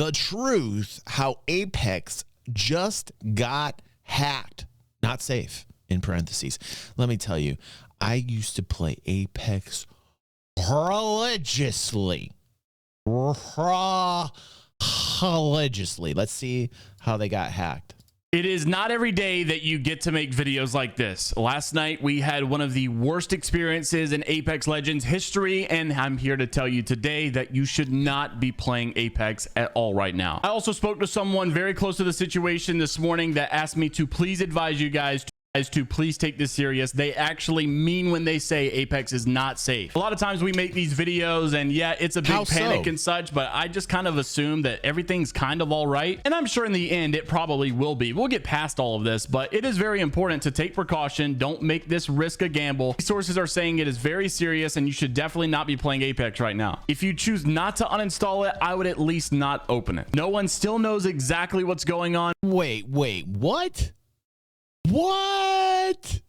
the truth how Apex just got hacked. Not safe, in parentheses. Let me tell you, I used to play Apex religiously. Religiously. Let's see how they got hacked. It is not every day that you get to make videos like this. Last night, we had one of the worst experiences in Apex Legends history, and I'm here to tell you today that you should not be playing Apex at all right now. I also spoke to someone very close to the situation this morning that asked me to please advise you guys to please take this serious. They actually mean when they say Apex is not safe. A lot of times we make these videos and yeah, it's a big panic and such, but I just kind of assume that everything's kind of all right. And I'm sure in the end, it probably will be. We'll get past all of this, but it is very important to take precaution. Don't make this risk a gamble. Sources are saying it is very serious and you should definitely not be playing Apex right now. If you choose not to uninstall it, I would at least not open it. No one still knows exactly what's going on. Wait, what? What?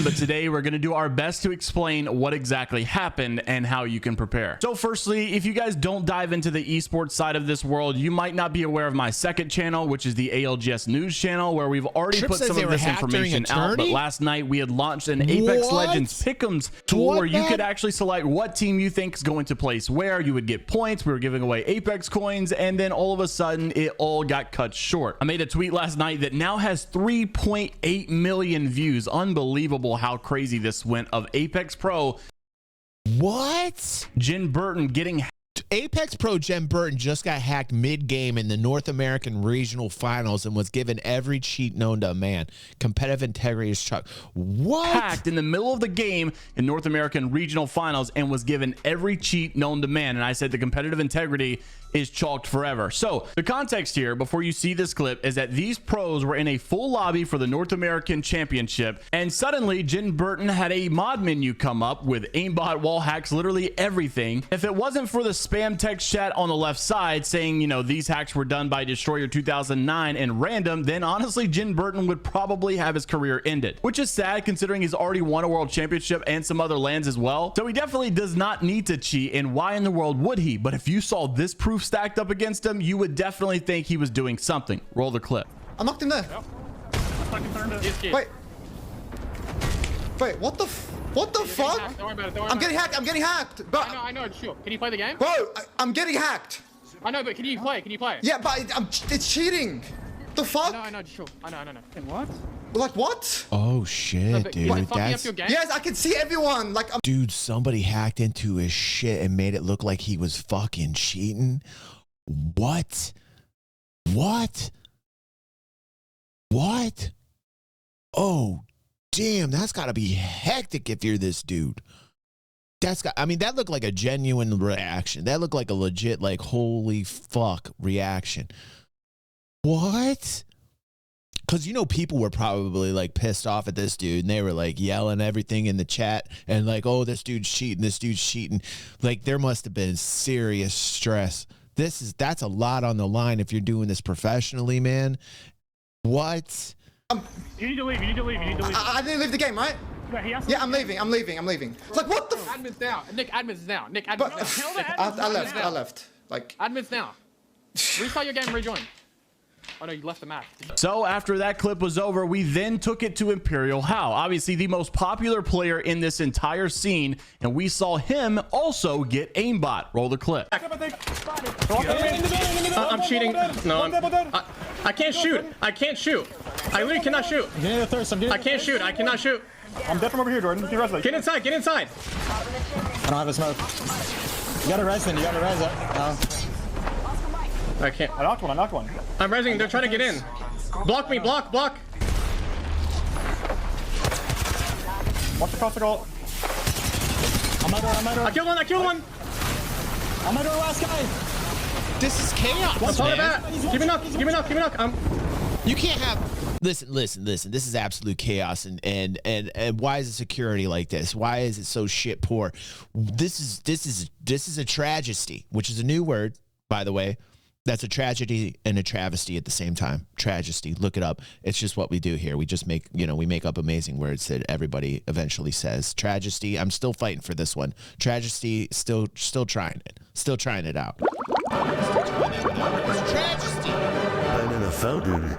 But today we're going to do our best to explain what exactly happened and how you can prepare. So firstly, if you guys don't dive into the esports side of this world, you might not be aware of my second channel, which is the ALGS news channel, where we've already put some of this information out. But last night we had launched an Apex Legends Pick'ems tool where you could actually select what team you think is going to place where. You would get points. We were giving away Apex coins, and then all of a sudden it all got cut short. I made a tweet last night that now has 3.8 million views. Unbelievable how crazy this went, of Apex Pro. What? Jen Burton getting Apex Pro Jen Burton just got hacked mid-game in the North American Regional Finals and was given every cheat known to man. Competitive integrity is chucked. What? Hacked in the middle of the game in North American Regional Finals and was given every cheat known to man. And I said the competitive integrity is chalked forever. So the context here before you see this clip is that these pros were in a full lobby for the North American Championship, and suddenly Jen Burton had a mod menu come up with aimbot, wall hacks, literally everything. If it wasn't for the spam text chat on the left side saying, you know, these hacks were done by Destroyer 2009 and random, then honestly Jen Burton would probably have his career ended, which is sad considering he's already won a world championship and some other lands as well. So he definitely does not need to cheat, and why in the world would he? But if you saw this proof stacked up against him, you would definitely think he was doing something. Roll the clip. I knocked him there. Yep. Wait, what the fuck? Don't worry about it. I'm getting hacked. But I know, sure. Can you play the game? Bro, I'm getting hacked. I know, but can you play? Yeah, but it's cheating. The fuck? I know, sure. I know. What? Like what? Oh shit, dude. That's your game? Yes, I can see everyone. Like, dude, somebody hacked into his shit and made it look like he was fucking cheating. What? Oh, damn, that's gotta be hectic if you're this dude. I mean, that looked like a genuine reaction. That looked like a legit, like, holy fuck reaction. What? Because, you know, people were probably, like, pissed off at this dude, and they were, like, yelling everything in the chat, and, like, oh, this dude's cheating. Like, there must have been serious stress. That's a lot on the line if you're doing this professionally, man. What? You need to leave. I didn't leave the game, right? Yeah, I'm leaving. Like, what the f- Admin's now. Nick, admin's now. I left. Like, admin's now. Restart your game, rejoin. Oh no, you left the map. So after that clip was over, we then took it to Imperial How, obviously the most popular player in this entire scene, and we saw him also get aimbot. Roll the clip. I'm cheating. No, I can't shoot. I literally cannot shoot. I can't shoot. I cannot shoot. I'm dead from over here, Jordan. Get inside. I don't have a smoke. You gotta res then. You gotta res it. I can't. I knocked one. I'm resing. They're trying to get in. Block me. Block. Watch the cross goal. I'm under. I killed one. I'm under the last guy. This is chaos, What's all of man. that? Give me knock. You can't have... Listen. This is absolute chaos, and why is the security like this? Why is it so shit poor? This is a tragedy, which is a new word, by the way. That's a tragedy and a travesty at the same time. Tragedy, look it up. It's just what we do here. We just make, we make up amazing words that everybody eventually says. Tragedy, I'm still fighting for this one. Tragedy, still trying it. Still trying it out. It's tragedy. I'm in a fountain.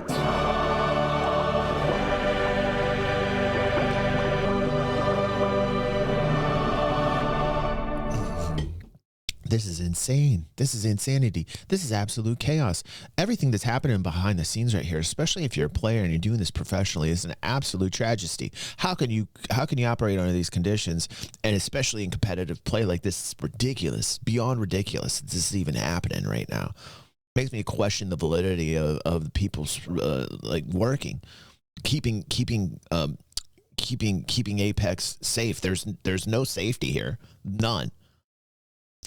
This is insane. This is insanity. This is absolute chaos. Everything that's happening behind the scenes right here, especially if you're a player and you're doing this professionally, is an absolute tragedy. How can you operate under these conditions, and especially in competitive play like this? Is ridiculous, beyond ridiculous. This is even happening right now. Makes me question the validity of the people's like working, keeping Apex safe. There's no safety here, none.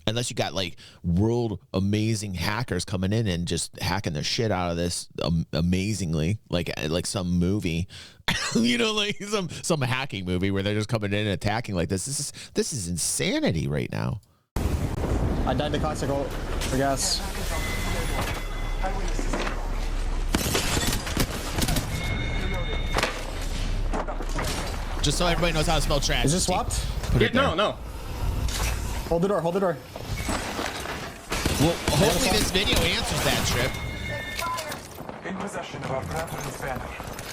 Unless you got like world amazing hackers coming in and just hacking the shit out of this amazingly, like some movie, like some hacking movie where they're just coming in and attacking like this. This is insanity right now. I died to Coxicle, I guess. Just so everybody knows how to spell tragedy. Is this swapped? No. Hold the door, hold the door. Well, hopefully this video answers that, Trip. In possession of our brethren's banner.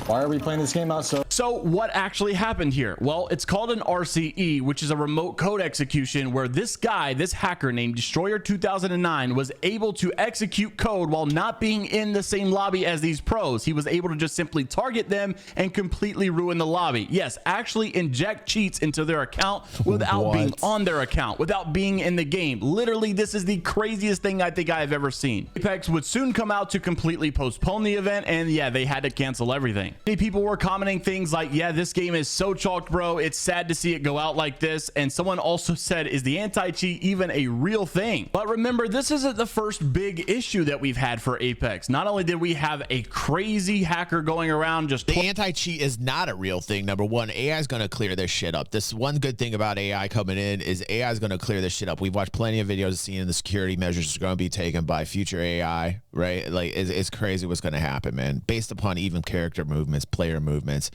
Why are we playing this game out so? So what actually happened here? Well, it's called an RCE, which is a remote code execution, where this guy, this hacker named Destroyer 2009, was able to execute code while not being in the same lobby as these pros. He was able to just simply target them and completely ruin the lobby. Yes, actually inject cheats into their account without being on their account, without being in the game. Literally, this is the craziest thing I think I've ever seen. Apex would soon come out to completely postpone the event, and yeah, they had to cancel everything. Many people were commenting things like, yeah, this game is so chalked, bro. It's sad to see it go out like this. And someone also said, is the anti-cheat even a real thing? But remember, this isn't the first big issue that we've had for Apex. Not only did we have a crazy hacker going around just... The anti-cheat is not a real thing. Number one, AI is going to clear this shit up. This one good thing about AI coming in is AI is going to clear this shit up. We've watched plenty of videos seeing the security measures are going to be taken by future AI, right? Like, it's crazy what's going to happen, man. Based upon even character movements, player movements,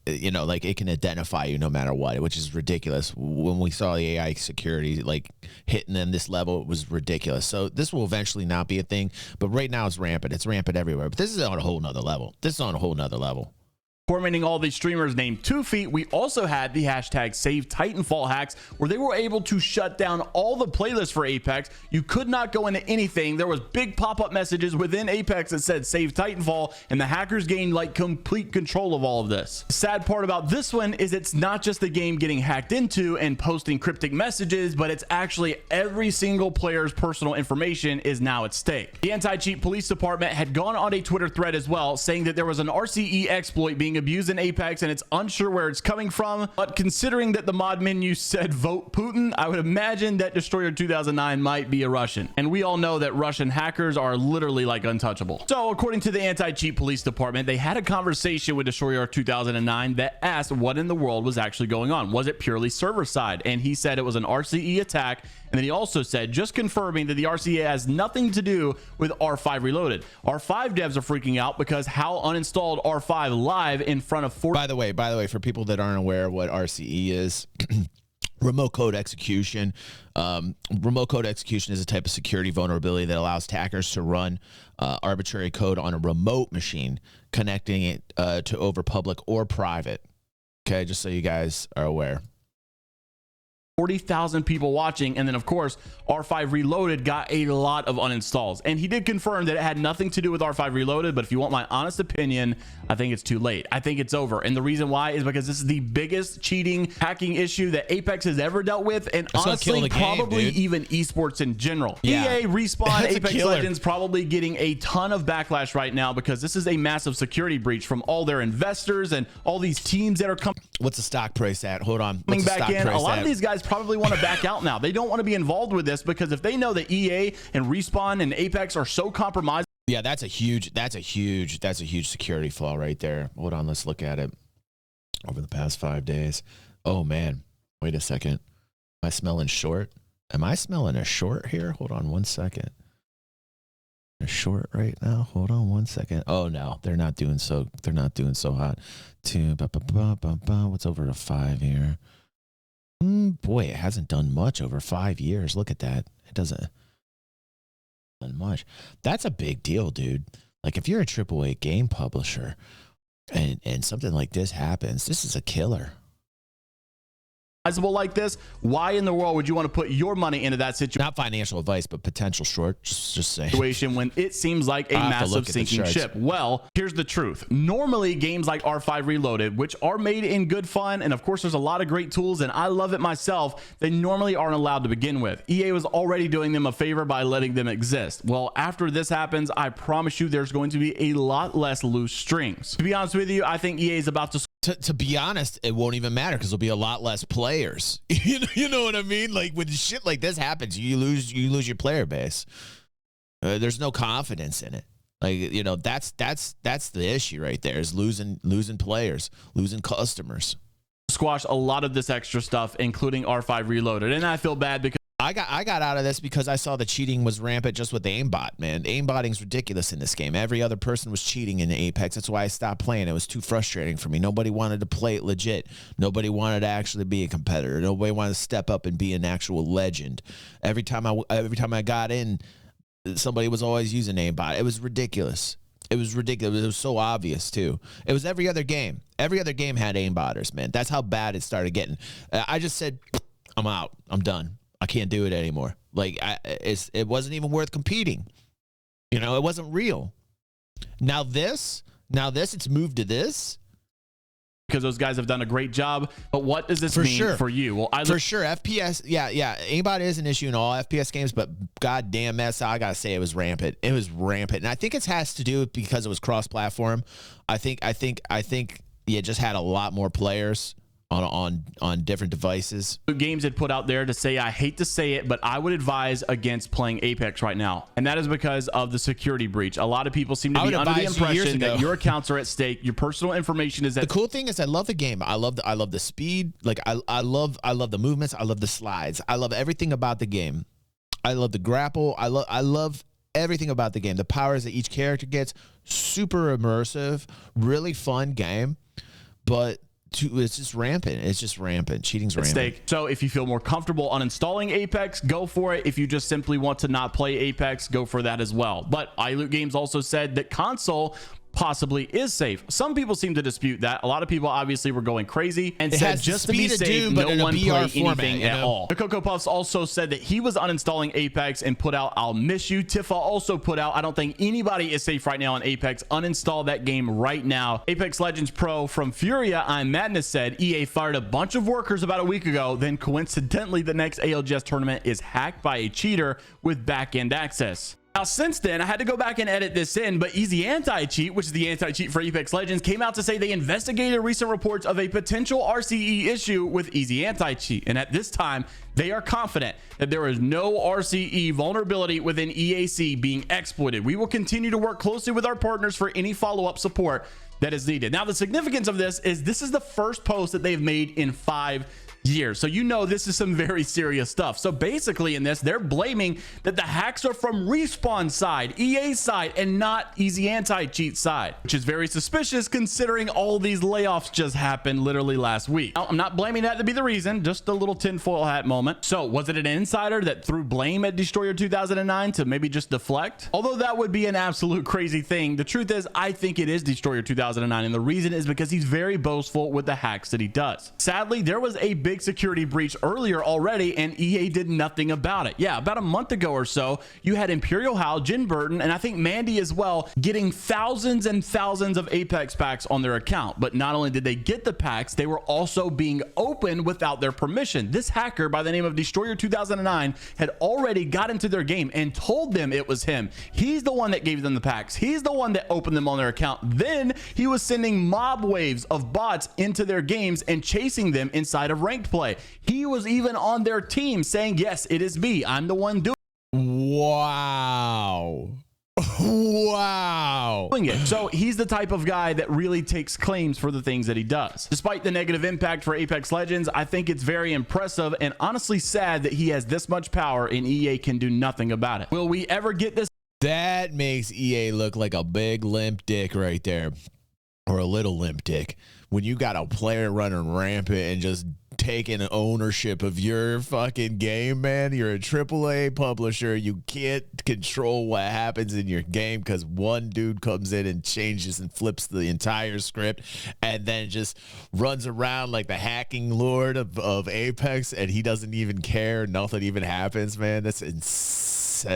like it can identify you no matter what, which is ridiculous. When we saw the AI security like hitting them this level, it was ridiculous. So this will eventually not be a thing, but right now it's rampant. It's rampant everywhere. But this is on a whole nother level. This is on a whole nother level. Tormenting all these streamers named 2 Feet, we also had the hashtag Save Titanfall hacks, where they were able to shut down all the playlists for Apex. You could not go into anything. There was big pop-up messages within Apex that said Save Titanfall, and the hackers gained like complete control of all of this. The sad part about this one is it's not just the game getting hacked into and posting cryptic messages, but it's actually every single player's personal information is now at stake. The anti-cheat police department had gone on a Twitter thread as well, saying that there was an RCE exploit being abused in Apex and it's unsure where it's coming from. But considering that the mod menu said vote Putin, I would imagine that Destroyer 2009 might be a Russian. And we all know that Russian hackers are literally like untouchable. So according to the anti-cheat police department, they had a conversation with Destroyer 2009 that asked what in the world was actually going on. Was it purely server side? And he said it was an RCE attack. And then he also said, just confirming that the RCE has nothing to do with R5 Reloaded. R5 devs are freaking out because how uninstalled R5 live in front of 40. By the way, for people that aren't aware of what RCE is, remote code execution. Remote code execution is a type of security vulnerability that allows attackers to run arbitrary code on a remote machine, connecting it to over public or private. Okay, just so you guys are aware. 40,000 people watching, and then of course R5 Reloaded got a lot of uninstalls, and he did confirm that it had nothing to do with R5 Reloaded. But if you want my honest opinion, I think it's too late. I think it's over, and the reason why is because this is the biggest cheating hacking issue that Apex has ever dealt with, and honestly probably even esports in general. EA, Respawn, Apex Legends probably getting a ton of backlash right now because this is a massive security breach from all their investors and all these teams that are coming. What's the stock price at? Hold on. Coming back in. A lot of these guys probably want to back out now. They don't want to be involved with this because if they know that EA and Respawn and Apex are so compromised. Yeah, that's a huge security flaw right there. Hold on, let's look at it over the past 5 days. Oh man, wait a second. Am I smelling short? Am I smelling a short here? Hold on one second. Short right now. Hold on 1 second. Oh no, they're not doing so hot. What's over to 5 here? Boy, it hasn't done much over 5 years. Look at that. It doesn't done much. That's a big deal, dude. Like if you're a AAA game publisher and something like this happens, this is a killer. Like this, why in the world would you want to put your money into that situation? Not financial advice, but potential short. Just say Situation when it seems like a massive sinking ship. Well, here's the truth. Normally, games like R5 Reloaded, which are made in good fun, and of course, there's a lot of great tools, and I love it myself, they normally aren't allowed to begin with. EA was already doing them a favor by letting them exist. Well, after this happens, I promise you there's going to be a lot less loose strings. To be honest with you, I think EA is about to be honest, it won't even matter because there'll be a lot less players. You know what I mean? Like when shit like this happens, you lose your player base. There's no confidence in it. Like, you know, that's the issue right there, is losing players, losing customers. Squash a lot of this extra stuff, including R5 Reloaded, and I feel bad because I got out of this because I saw the cheating was rampant just with the aimbot, man. Aimbotting's ridiculous in this game. Every other person was cheating in Apex. That's why I stopped playing. It was too frustrating for me. Nobody wanted to play it legit. Nobody wanted to actually be a competitor. Nobody wanted to step up and be an actual legend. Every time I got in, somebody was always using aimbot. It was ridiculous. It was ridiculous. It was so obvious too. It was every other game. Every other game had aimbotters, man. That's how bad it started getting. I just said, I'm out. I'm done. I can't do it anymore. Like it wasn't even worth competing. You know, it wasn't real. Now this, it's moved to this. Because those guys have done a great job. But what does this mean for you? Well, for sure, FPS, yeah. Aimbot is an issue in all FPS games, but goddamn, mess, I gotta say it was rampant. It was rampant, and I think it has to do because it was cross-platform. I think it just had a lot more players on different devices. Games had put out there to say, I hate to say it, but I would advise against playing Apex right now. And that is because of the security breach. A lot of people seem to be under the impression that your accounts are at stake. Your personal information is at The cool thing is I love the game. I love the speed. Like I love the movements. I love the slides. I love everything about the game. I love the grapple. I love everything about the game. The powers that each character gets, super immersive, really fun game. But it's just rampant. It's just rampant. Cheating's rampant. So if you feel more comfortable uninstalling Apex, go for it. If you just simply want to not play Apex, go for that as well. But iLoot Games also said that console possibly is safe. Some people seem to dispute that. A lot of people obviously were going crazy and said just to be safe, no one play anything at all. The Cocoa Puffs also said that he was uninstalling Apex and put out I'll Miss You. Tifa also put out I don't think anybody is safe right now on Apex. Uninstall that game right now. Apex Legends Pro from Furia I'm Madness said EA fired a bunch of workers about a week ago. Then coincidentally the next ALGS tournament is hacked by a cheater with back-end access. Now, since then, I had to go back and edit this in, but Easy Anti-Cheat, which is the anti-cheat for Apex Legends, came out to say they investigated recent reports of a potential RCE issue with Easy Anti-Cheat. And at this time, they are confident that there is no RCE vulnerability within EAC being exploited. We will continue to work closely with our partners for any follow-up support that is needed. Now, the significance of this is the first post that they've made in 5 years. So you know this is some very serious stuff. So basically in this, they're blaming that the hacks are from Respawn side, EA side, and not Easy Anti-Cheat side, which is very suspicious considering all these layoffs just happened literally last week. Now, I'm not blaming that to be the reason, just a little tinfoil hat moment. So was it an insider that threw blame at Destroyer 2009 to maybe just deflect? Although that would be an absolute crazy thing, the truth is I think it is Destroyer 2009, and the reason is because he's very boastful with the hacks that he does. Sadly, there was a big security breach earlier already and EA did nothing about it. Yeah, about a month ago or so, you had Imperial Hal, Jin Burton, and I think Mandy as well getting thousands and thousands of Apex packs on their account. But not only did they get the packs, they were also being opened without their permission. This hacker by the name of Destroyer 2009 had already got into their game and told them it was him. He's the one that gave them the packs. He's the one that opened them on their account. Then he was sending mob waves of bots into their games and chasing them inside of ranked play. He was even on their team saying, yes, it is me. I'm the one doing Wow. it. So he's the type of guy that really takes claims for the things that he does. Despite the negative impact for Apex Legends, I think it's very impressive and honestly sad that he has this much power and EA can do nothing about it. Will we ever get this That makes EA look like a big limp dick right there. Or a little limp dick. When you got a player running rampant and just taking ownership of your fucking game, man. You're a AAA publisher. You can't control what happens in your game because one dude comes in and changes and flips the entire script and then just runs around like the hacking lord of Apex, and he doesn't even care. Nothing even happens, man. That's insanity,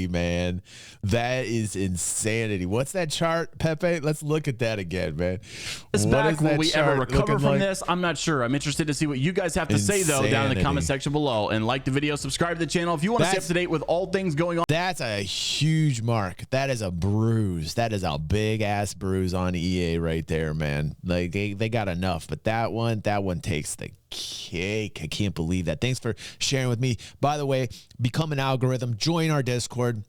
man. That is insanity. What's that chart, Pepe? Let's look at that again, man. It's back. Will we ever recover from this? I'm not sure. I'm interested to see what you guys have to say, though, down in the comment section below. And like the video, subscribe to the channel if you want to stay up to date with all things going on. That's a huge mark. That is a bruise. That is a big ass bruise on EA right there, man. Like they got enough, but that one takes the cake. I can't believe that. Thanks for sharing with me. By the way, become an algorithm. Join our Discord.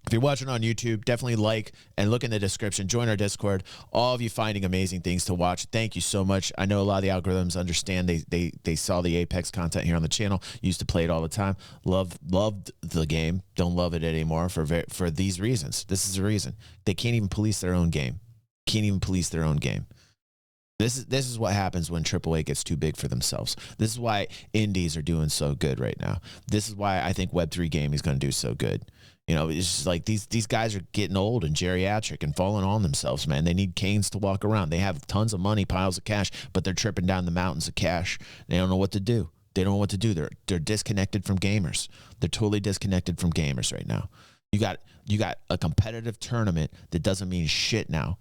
If you're watching on YouTube, definitely like and look in the description. Join our Discord. All of you finding amazing things to watch. Thank you so much. I know a lot of the algorithms understand. They saw the Apex content here on the channel. Used to play it all the time. Loved the game. Don't love it anymore for these reasons. This is the reason. They can't even police their own game. Can't even police their own game. This is what happens when AAA gets too big for themselves. This is why indies are doing so good right now. This is why I think Web3 gaming is going to do so good. You know, it's just like these guys are getting old and geriatric and falling on themselves, man. They need canes to walk around. They have tons of money, piles of cash, but they're tripping down the mountains of cash. They don't know what to do. They don't know what to do. They're disconnected from gamers. They're totally disconnected from gamers right now. You got a competitive tournament that doesn't mean shit now.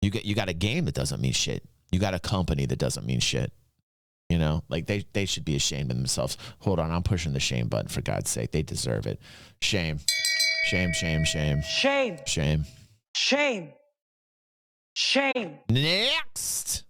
You got a game that doesn't mean shit. You got a company that doesn't mean shit. You know, like they should be ashamed of themselves. Hold on, I'm pushing the shame button for God's sake. They deserve it. Shame. Shame, shame, shame. Shame. Shame. Shame. Shame. Next.